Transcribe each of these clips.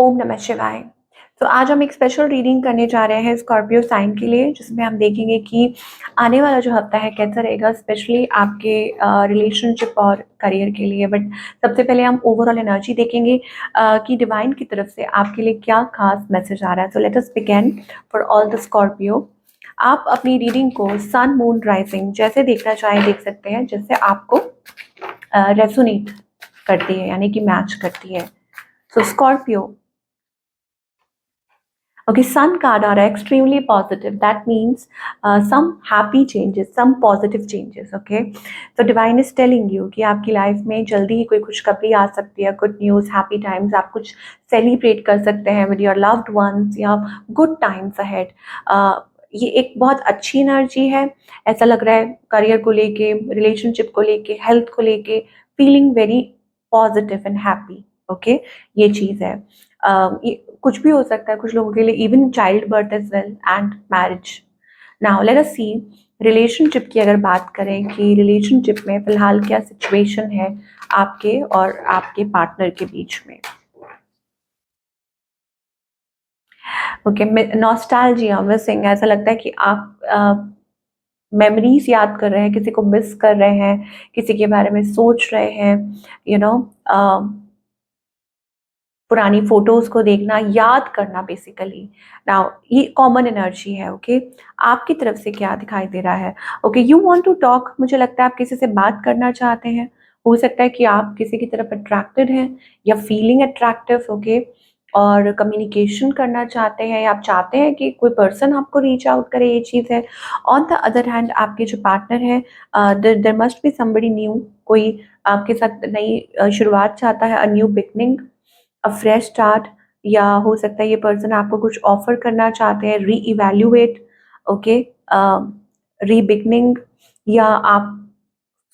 ओम नमः शिवाय। तो आज हम एक स्पेशल रीडिंग करने जा रहे हैं स्कॉर्पियो साइन के लिए, जिसमें हम देखेंगे कि आने वाला जो हफ्ता है कैसा रहेगा, स्पेशली आपके रिलेशनशिप और करियर के लिए। बट सबसे पहले हम ओवरऑल एनर्जी देखेंगे कि डिवाइन की तरफ से आपके लिए क्या खास मैसेज आ रहा है। So let us begin for all the Scorpio. आप अपनी रीडिंग को सन मून राइजिंग जैसे देखना चाहें देख सकते हैं, जैसे आपको रेसोनेट करती है, यानी कि मैच करती है। सो Scorpio, okay, sun card are extremely positive. That means some happy changes, some positive changes. Okay, so divine is telling you कि आपकी लाइफ में जल्दी ही कोई खुशखबरी आ सकती है, गुड न्यूज़, हैप्पी टाइम्स। आप कुछ सेलिब्रेट कर सकते हैं विद योर लव्ड वंस, या गुड टाइम्स अहेड। ये एक बहुत अच्छी एनर्जी है। ऐसा लग रहा है करियर को लेके, रिलेशनशिप को लेके, हेल्थ को लेके, feeling very positive and happy. Okay, ये चीज़ है। ये कुछ भी हो सकता है कुछ लोगों के लिए, even child birth as well and marriage. Now let us see relationship की अगर बात करें कि रिलेशनशिप में फिलहाल क्या सिचुएशन है आपके और आपके पार्टनर के बीच में। ओके, नॉस्टैल्जिया, मिसिंग, ऐसा लगता है कि आप मेमोरीज याद कर रहे हैं, किसी को मिस कर रहे हैं, किसी के बारे में सोच रहे हैं, यू नो, पुरानी फोटोज को देखना, याद करना बेसिकली। नाउ ये कॉमन एनर्जी है। ओके, आपकी तरफ से क्या दिखाई दे रहा है? Okay, you want to talk, मुझे लगता है आप किसी से बात करना चाहते हैं। हो सकता है कि आप किसी की तरफ अट्रैक्टेड हैं या फीलिंग अट्रैक्टिव। ओके, और कम्युनिकेशन करना चाहते हैं, या आप चाहते हैं कि कोई पर्सन आपको रीच आउट करे, ये चीज़ है। ऑन द अदर हैंड आपके जो पार्टनर है, there must be somebody new, कोई आपके साथ नई शुरुआत चाहता है, a new beginning, a fresh start. या हो सकता है ये पर्सन आपको कुछ ऑफर करना चाहते हैं, री इवैल्यूएट। ओके, रीबिगनिंग, या आप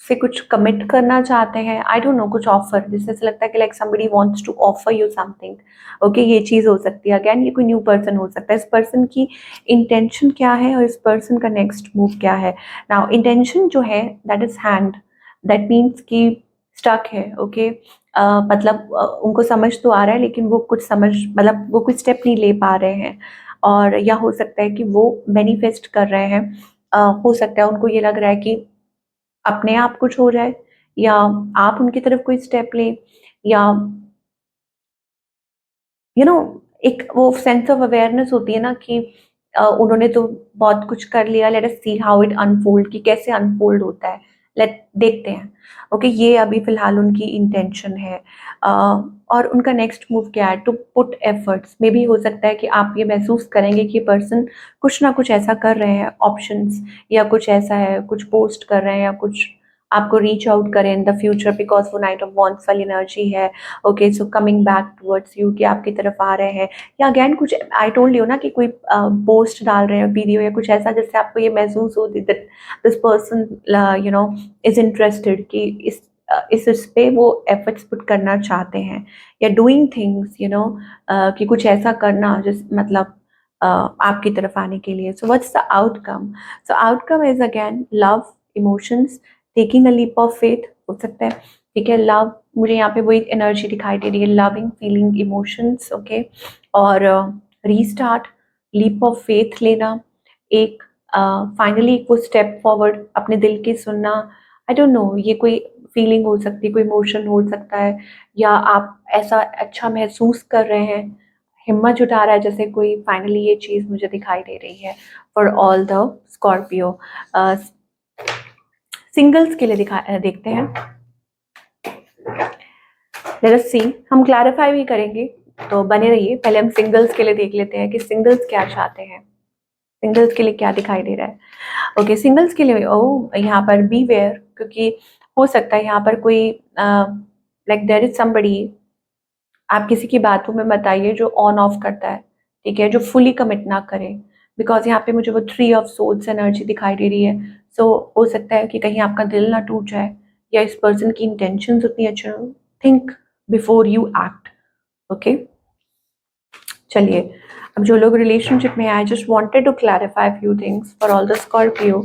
से कुछ कमिट करना चाहते हैं, आई डोंट नो, कुछ ऑफर, जिससे ऐसा लगता है कि like somebody wants to offer you something. Okay, ये चीज़ हो सकती है। अगेन ये कोई न्यू पर्सन हो सकता है। इस पर्सन की इंटेंशन क्या है और इस पर्सन का नेक्स्ट मूव क्या है? नाउ इंटेंशन जो है that is hand, that means कि स्टक है। ओके, मतलब उनको समझ तो आ रहा है, लेकिन वो कुछ समझ, मतलब वो कुछ स्टेप नहीं ले पा रहे हैं। और या हो सकता है कि वो मैनिफेस्ट कर रहे हैं। हो सकता है उनको ये लग रहा है कि अपने आप कुछ हो जाए, या आप उनकी तरफ कोई स्टेप लें, या यू नो, एक वो सेंस ऑफ अवेयरनेस होती है ना कि उन्होंने तो बहुत कुछ कर लिया, late us see how it unfold, कि कैसे अनफोल्ड होता है, लेट देखते हैं। ओके, ये अभी फिलहाल उनकी इंटेंशन है। और उनका नेक्स्ट मूव क्या है? To put efforts. Maybe हो सकता है कि आप ये महसूस करेंगे कि पर्सन कुछ ना कुछ ऐसा कर रहे हैं, ऑप्शंस, या कुछ ऐसा है, कुछ पोस्ट कर रहे हैं, या कुछ आपको रीच आउट करें इन द फ्यूचर, बिकॉज वो नाइट ऑफ वॉन्ट्स वाली एनर्जी है। Okay, so coming back towards you, कि आपकी तरफ आ रहे हैं, या अगेन कुछ आई टोल्ड यू ना कि कोई पोस्ट डाल रहे हैं, वीडियो या कुछ ऐसा, जिससे आपको ये महसूस हो that this person you know is interested, कि इस पे वो एफर्ट्स पुट करना चाहते हैं, या डूइंग थिंग्स, यू नो, कि कुछ ऐसा करना जिस मतलब आपकी तरफ आने के लिए। So what's the outcome? So outcome is again love, emotions, taking a leap of faith हो सकता है। ठीक है, लव, मुझे यहाँ पे वही एनर्जी दिखाई दे रही है, लविंग फीलिंग, इमोशंस। ओके, और रीस्टार्ट, लीप ऑफ फेथ लेना, एक फाइनली वो स्टेप फॉरवर्ड, अपने दिल की सुनना। आई डोंट नो, ये कोई फीलिंग हो सकती है, कोई इमोशन हो सकता है, या आप ऐसा अच्छा महसूस कर रहे हैं, हिम्मत जुटा रहा है, जैसे कोई फाइनली, ये चीज़ मुझे दिखाई दे रही है for all the Scorpio. Singles के लिए देखते हैं। लेट अस सी, हम क्लैरिफाई भी करेंगे, तो बने रहिए। पहले हम सिंगल्स के लिए देख लेते हैं कि सिंगल्स क्या चाहते हैं, सिंगल्स के लिए क्या दिखाई दे रहा है। ओके, सिंगल्स के लिए ओ यहाँ पर बी वेयर, क्योंकि हो सकता है यहाँ पर कोई लाइक देयर इज समबडी, आप किसी की बातों में मत आइए जो ऑन ऑफ करता है, ठीक है, जो फुली कमिट ना करे, बिकॉज यहाँ पे मुझे वो थ्री ऑफ सोल्स एनर्जी दिखाई दे रही है। सो हो सकता है कि कहीं आपका दिल ना टूट जाए, या इस पर्सन की इंटेंशंस उतनी अच्छी हो। Think before you act. Okay, चलिए, अब जो लोग रिलेशनशिप में, I just wanted to clarify few things for all the Scorpio.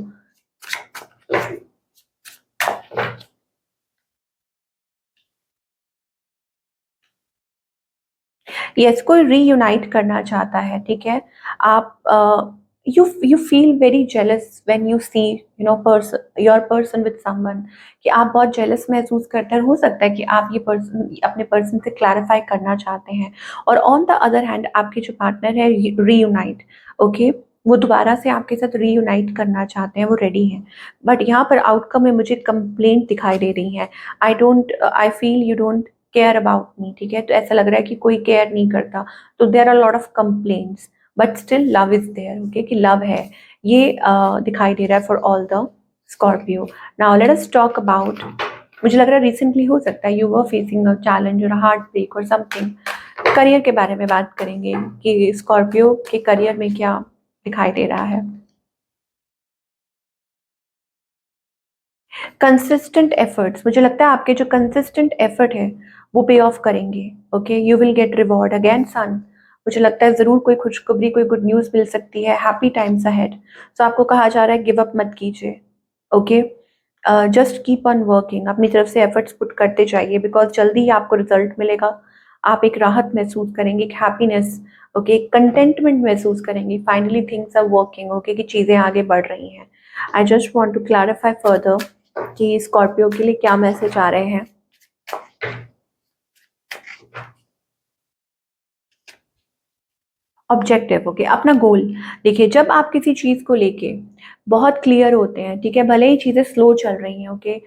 Yes, कोई रीयूनाइट करना चाहता है, ठीक है। आप you feel very jealous when you see person your person with someone, कि आप बहुत जेलस महसूस करते हैं। हो सकता है कि आप ये पर्सन अपने पर्सन से क्लैरिफाई करना चाहते हैं, और ऑन द अदर हैंड आपके जो पार्टनर है रीयूनाइट, ओके, वो दोबारा से आपके साथ रीयूनाइट करना चाहते हैं, वो रेडी हैं। बट यहाँ पर आउटकम में मुझे कंप्लेंट दिखाई दे रही है। I feel you don't care about me, ठीक है। तो ऐसा लग रहा है कि कोई केयर नहीं करता, तो there are lot of complaints, but still love is there, okay, कि लव है, ये दिखाई दे रहा है for all the Scorpio. Now let us talk about, मुझे लग रहा है रिसेंटली हो सकता है you were facing a challenge और हार्ट ब्रेक और समथिंग। करियर के बारे में बात करेंगे कि स्कॉर्पियो के करियर में क्या दिखाई दे रहा है। कंसिस्टेंट एफर्ट्स, मुझे लगता है आपके जो कंसिस्टेंट एफर्ट है वो पे ऑफ करेंगे, okay, you will get reward again soon. मुझे लगता है जरूर कोई खुशखबरी, कोई गुड न्यूज मिल सकती है, हैप्पी टाइम्स अहेड। सो आपको कहा जा रहा है गिव अप मत कीजिए, okay, just keep on working, अपनी तरफ से एफर्ट्स पुट करते जाइए, बिकॉज जल्दी ही आपको रिजल्ट मिलेगा। आप एक राहत महसूस करेंगे, एक हैप्पीनेस, ओके, कंटेंटमेंट महसूस करेंगे, finally things are working, okay, कि चीज़ें आगे बढ़ रही हैं। I just want to clarify further कि स्कॉर्पियो के लिए क्या मैसेज आ रहे हैं। ऑब्जेक्टिव, ओके, अपना गोल। देखिए, जब आप किसी चीज़ को लेके बहुत क्लियर होते हैं, ठीक है, भले ही चीज़ें स्लो चल रही हैं, ओके,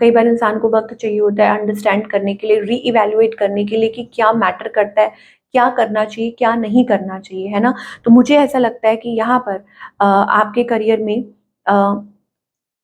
कई बार इंसान को वक्त चाहिए होता है अंडरस्टैंड करने के लिए, री इवेल्युएट करने के लिए कि क्या मैटर करता है, क्या करना चाहिए, क्या नहीं करना चाहिए, है ना। तो मुझे ऐसा लगता है कि यहाँ पर आपके करियर में अ,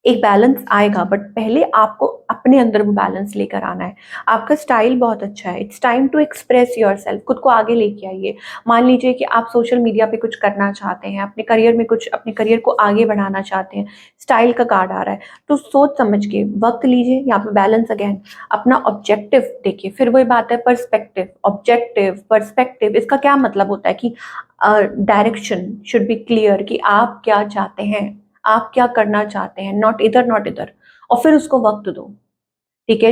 एक बैलेंस आएगा, बट पहले आपको अपने अंदर वो बैलेंस लेकर आना है। आपका स्टाइल बहुत अच्छा है, it's time to express yourself, खुद को आगे लेके आइए। मान लीजिए कि आप सोशल मीडिया पे कुछ करना चाहते हैं, अपने करियर में कुछ, अपने करियर को आगे बढ़ाना चाहते हैं, स्टाइल का कार्ड आ रहा है, तो सोच समझ के वक्त लीजिए। यहाँ पे बैलेंस अगेन, अपना ऑब्जेक्टिव देखिए। फिर वही बात है, पर्सपेक्टिव, ऑब्जेक्टिव, पर्सपेक्टिव, इसका क्या मतलब होता है कि डायरेक्शन शुड बी क्लियर, कि आप क्या चाहते हैं, आप क्या करना चाहते हैं, नॉट इधर नॉट इधर, और फिर उसको वक्त दो, ठीक है।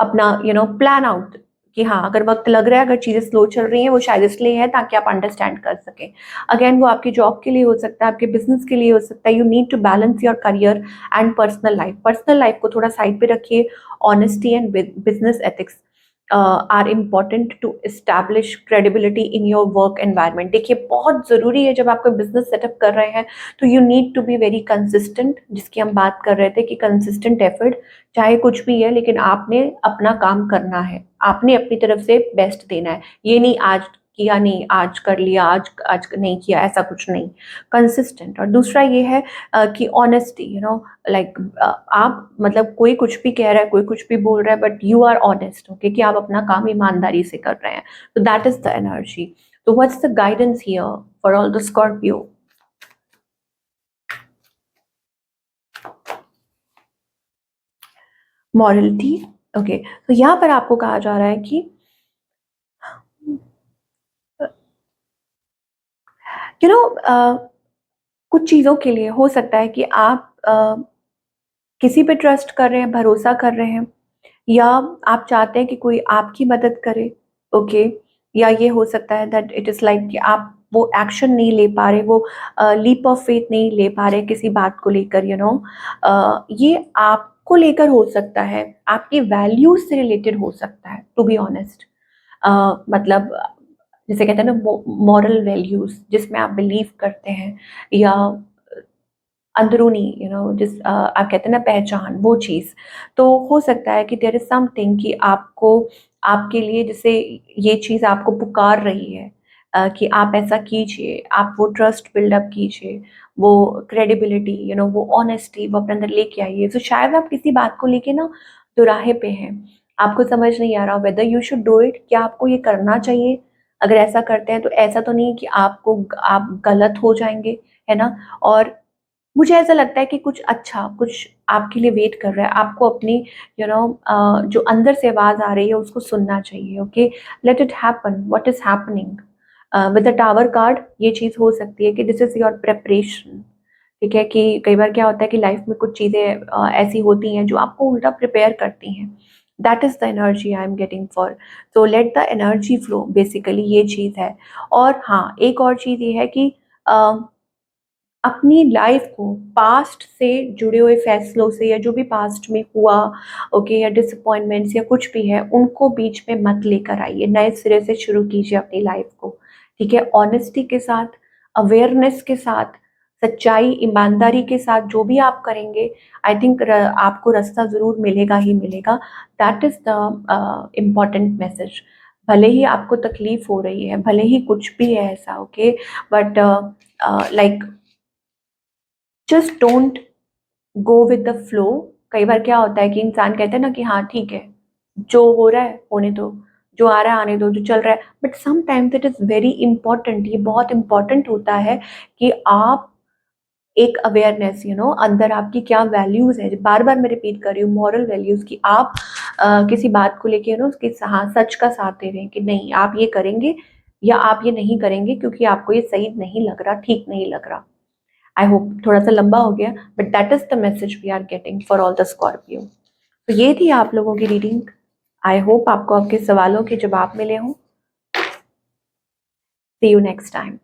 अपना प्लान आउट, कि हाँ, अगर वक्त लग रहा है, अगर चीजें स्लो चल रही हैं, वो शायद इसलिए है ताकि आप अंडरस्टैंड कर सकें। अगेन, वो आपकी जॉब के लिए हो सकता है, आपके बिजनेस के लिए हो सकता है। You need to balance your career and personal life. Personal life को थोड़ा साइड पे रखिए। Honesty and business ethics are important to establish credibility in your work environment. देखिए, बहुत ज़रूरी है जब आप कोई बिजनेस सेटअप कर रहे हैं, तो you need to be very consistent, जिसकी हम बात कर रहे थे कि कंसिस्टेंट एफर्ट, चाहे कुछ भी है, लेकिन आपने अपना काम करना है, आपने अपनी तरफ से बेस्ट देना है। ये नहीं आज किया, नहीं आज कर लिया, आज आज नहीं किया, ऐसा कुछ नहीं, कंसिस्टेंट। और दूसरा ये है कि ऑनेस्टी, लाइक आप, मतलब कोई कुछ भी कह रहा है, कोई कुछ भी बोल रहा है, but you are honest, okay, कि आप अपना काम ईमानदारी से कर रहे हैं। तो दैट इज द एनर्जी। तो what's the guidance here for all the Scorpio? Morality, okay. तो यहाँ पर आपको कहा जा रहा है कि यू नो कुछ चीज़ों के लिए हो सकता है कि आप किसी पे ट्रस्ट कर रहे हैं, भरोसा कर रहे हैं, या आप चाहते हैं कि कोई आपकी मदद करे, ओके, या ये हो सकता है दैट इट इज़ लाइक कि आप वो एक्शन नहीं ले पा रहे, वो लीप ऑफ फेथ नहीं ले पा रहे किसी बात को लेकर, ये आपको लेकर हो सकता है, आपकी वैल्यूज से रिलेटेड हो सकता है, टू बी ऑनेस्ट। मतलब जिसे कहते हैं ना, मॉरल वैल्यूज, जिसमें आप बिलीव करते हैं, या अंदरूनी, जिस आप कहते हैं ना, पहचान, वो चीज़। तो हो सकता है कि देयर इज समथिंग कि आपको, आपके लिए, जैसे ये चीज़ आपको पुकार रही है कि आप ऐसा कीजिए, आप वो ट्रस्ट बिल्डअप कीजिए, वो क्रेडिबिलिटी, वो ऑनेस्टी, वो अपने अंदर लेके आइए। तो शायद आप किसी बात को लेके ना दुराहे पे हैं, आपको समझ नहीं आ रहा whether you should do it, क्या आपको ये करना चाहिए। अगर ऐसा करते हैं तो ऐसा तो नहीं कि आप गलत हो जाएंगे, है ना। और मुझे ऐसा लगता है कि कुछ अच्छा, कुछ आपके लिए वेट कर रहा है, आपको अपनी जो अंदर से आवाज़ आ रही है उसको सुनना चाहिए, okay. Let it happen, what is happening with the tower card. ये चीज़ हो सकती है कि दिस इज़ योर प्रिपरेशन, ठीक है। कि कई बार क्या होता है कि लाइफ में कुछ चीज़ें ऐसी होती हैं जो आपको उल्टा प्रिपेयर करती हैं, that is the energy I am getting for, so let the energy flow, basically ये चीज है। और हाँ, एक और चीज ये है कि अपनी लाइफ को पास्ट से जुड़े हुए फैसलों से, या जो भी पास्ट में हुआ, ओके, या डिसअपॉइंटमेंट्स या कुछ भी है, उनको बीच में मत लेकर आइए, नए सिरे से शुरू कीजिए अपनी लाइफ को, ठीक है, ऑनेस्टी के साथ, अवेयरनेस के साथ, सच्चाई ईमानदारी के साथ जो भी आप करेंगे, आई थिंक आपको रास्ता जरूर मिलेगा ही मिलेगा। That is the important message. भले ही आपको तकलीफ हो रही है, भले ही कुछ भी है ऐसा, okay, but like just don't go with the flow. कई बार क्या होता है कि इंसान कहता है ना कि हाँ ठीक है, जो हो रहा है होने दो, जो आ रहा है आने दो, जो चल रहा है, but sometimes it is very important, ये बहुत इंपॉर्टेंट होता है कि आप एक अवेयरनेस, अंदर आपकी क्या वैल्यूज है, बार बार मैं रिपीट कर रही हूँ, मॉरल वैल्यूज की आप किसी बात को लेके उसके हाँ सच का साथ दे रहे हैं कि नहीं आप ये करेंगे या आप ये नहीं करेंगे क्योंकि आपको ये सही नहीं लग रहा, ठीक नहीं लग रहा। आई होप थोड़ा सा लंबा हो गया, but that is the message we are getting for all the Scorpio. तो ये थी आप लोगों की रीडिंग। आई होप आपको आपके सवालों के जवाब मिले हों। सी यू नेक्स्ट टाइम।